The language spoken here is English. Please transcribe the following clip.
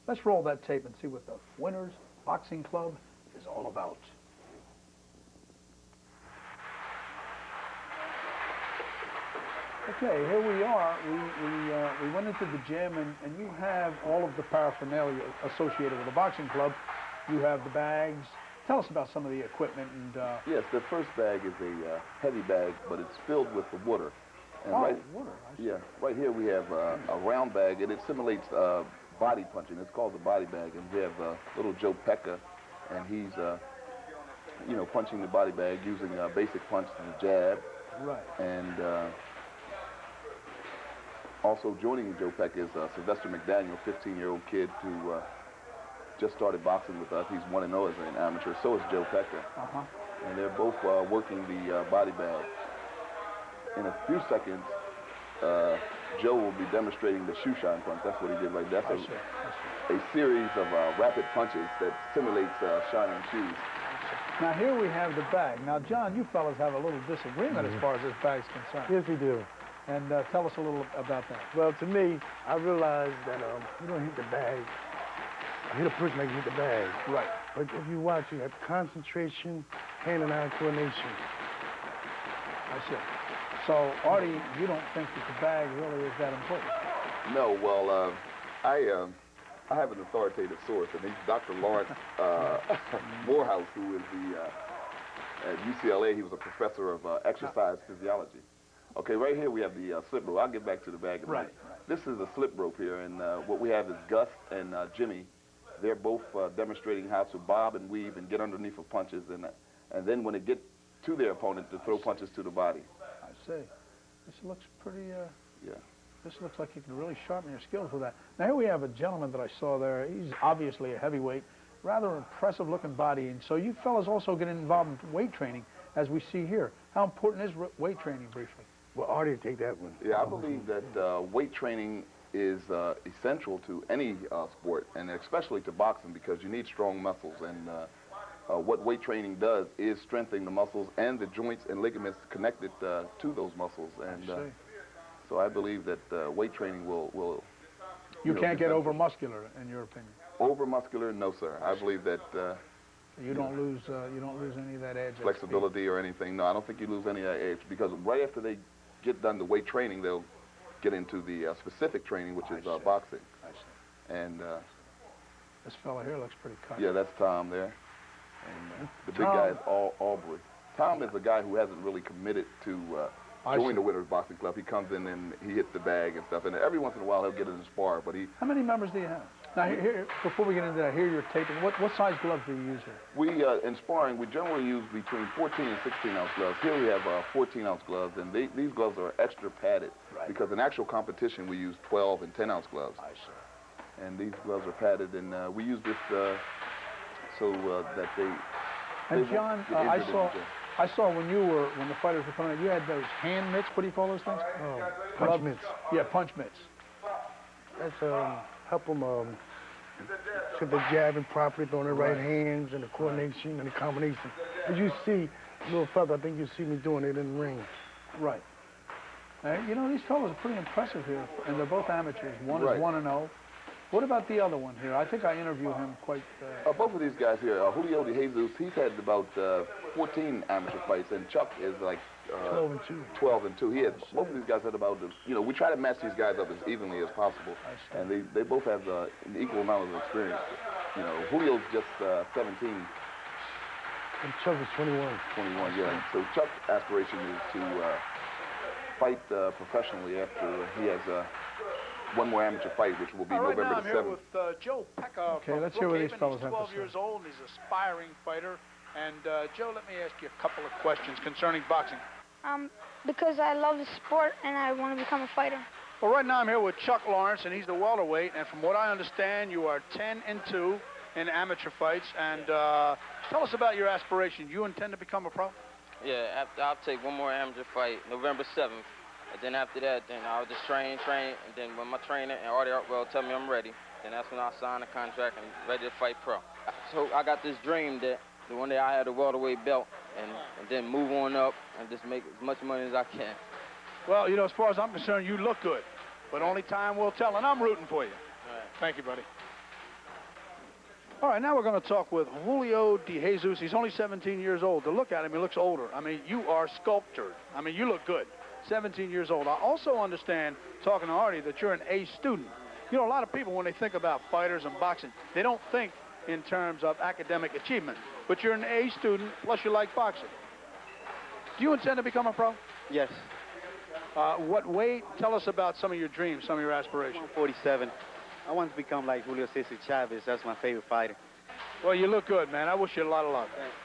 Let's roll that tape and see what the Winners Boxing Club is all about. Okay, here we are. We went into the gym, and you have all of the paraphernalia associated with the boxing club. You have the bags. Tell us about some of the equipment and. Yes, the first bag is a heavy bag, but it's filled with the water. And water. Yeah, right here we have a round bag, and it simulates body punching. It's called the body bag, and we have little Joe Pecca, and he's punching the body bag using a basic punch to the jab. Right. And also joining Joe Pecca is Sylvester McDaniel, 15-year-old kid who just started boxing with us. He's 1-0 as an amateur. So is Joe Pecca. And they're both working the body bag. In a few seconds, Joe will be demonstrating the shoe shine punch. That's what he did right there. That's a series of rapid punches that simulates shining shoes. Now here we have the bag. Now, John, you fellas have a little disagreement as far as this bag's concerned. Yes, we do. And tell us a little about that. Well, to me, I realize that you don't hit the bag. I hit a person like you hit the bag. Right. But if you watch, you have concentration, hand and eye coordination. I see. So, Artie, you don't think that the bag really is that important? No, well, I have an authoritative source, and he's Dr. Lawrence Morehouse, who is at UCLA. He was a professor of exercise physiology. Okay, right here we have the slip rope. I'll get back to the bag in a minute. This is a slip rope here, and what we have is Gus and Jimmy. They're both demonstrating how to bob and weave and get underneath of punches, and then when they get to their opponent, to throw punches to the body. I see. This looks pretty, yeah. This looks like you can really sharpen your skills with that. Now here we have a gentleman that I saw there. He's obviously a heavyweight, rather impressive looking body, and so you fellas also get involved in weight training, as we see here. How important is weight training, briefly? Well, Artie, take that one. Yeah, I believe that weight training is essential to any sport, and especially to boxing, because you need strong muscles. And what weight training does is strengthen the muscles and the joints and ligaments connected to those muscles. And so I believe that weight training will. You can't get over muscular, in your opinion. Over muscular, no, sir. I believe that. You don't lose any of that edge. Flexibility or anything. No, I don't think you lose any of that edge, because right after they get done the weight training, they'll get into the specific training, which is boxing. I see. And this fella here looks pretty cut. Yeah, that's Tom there. And the big guy is Aubrey. Tom is a guy who hasn't really committed to join the Winners Boxing Club. He comes in and he hits the bag and stuff, and every once in a while he'll get in the spar, but he... How many members do you have? Now, here, before we get into that, here you're taping. What size gloves do you use here? We, in sparring, we generally use between 14 and 16-ounce gloves. Here we have 14-ounce gloves, and these gloves are extra padded, because in actual competition we use 12 and 10-ounce gloves. I see. And these gloves are padded, and we use this so that they... And John, I saw when the fighters were coming out, you had those hand mitts. What do you call those things? Oh, punch mitts. Yeah, punch mitts. That's help them to the jabbing properly, throwing the right hands and the coordination and the combination. As you see, a little further, I think you see me doing it in the ring. Right. You know, these fellows are pretty impressive here, and they're both amateurs. One is 1-0. What about the other one here? I think I interviewed him quite... both of these guys here, Julio De Jesus, he's had about 14 amateur fights, and Chuck is like... 12 and 2. 12 and 2. He had, both of these guys had about, we try to match these guys up as evenly as possible. And they both have an equal amount of experience. Julio's just 17. And Chuck is 21. 21, yeah. So Chuck's aspiration is to fight professionally after he has one more amateur fight, which will be November the 7th. I'm here with Joe Pecca from let's hear what these fellas have to say. He's 12 years old, and he's an aspiring fighter. And Joe, let me ask you a couple of questions concerning boxing. Because I love the sport and I want to become a fighter. Well, right now I'm here with Chuck Lawrence, and he's the welterweight. And from what I understand, you are 10 and 2 in amateur fights. And tell us about your aspiration. You intend to become a pro? Yeah, I'll take one more amateur fight, November 7th. And then after that, then I'll just train. And then when my trainer and Artie Artwell tell me I'm ready, then that's when I'll sign the contract and ready to fight pro. So I got this dream that one day I had a welterweight belt and then move on up and just make as much money as I can. Well, as far as I'm concerned, you look good. But only time will tell, and I'm rooting for you. All right. Thank you, buddy. All right, now we're going to talk with Julio De Jesus. He's only 17 years old. To look at him, he looks older. I mean, you are sculptured. I mean, you look good. 17 years old. I also understand, talking to Artie, that you're an A student. You know, a lot of people, when they think about fighters and boxing, they don't think in terms of academic achievement. But you're an A student, plus you like boxing. Do you intend to become a pro? Yes, What weight? Tell us about some of your dreams, some of your aspirations. 147. I want to become like Julio Cesar Chavez. That's my favorite fighter. Well, you look good, man. I wish you a lot of luck. Thanks.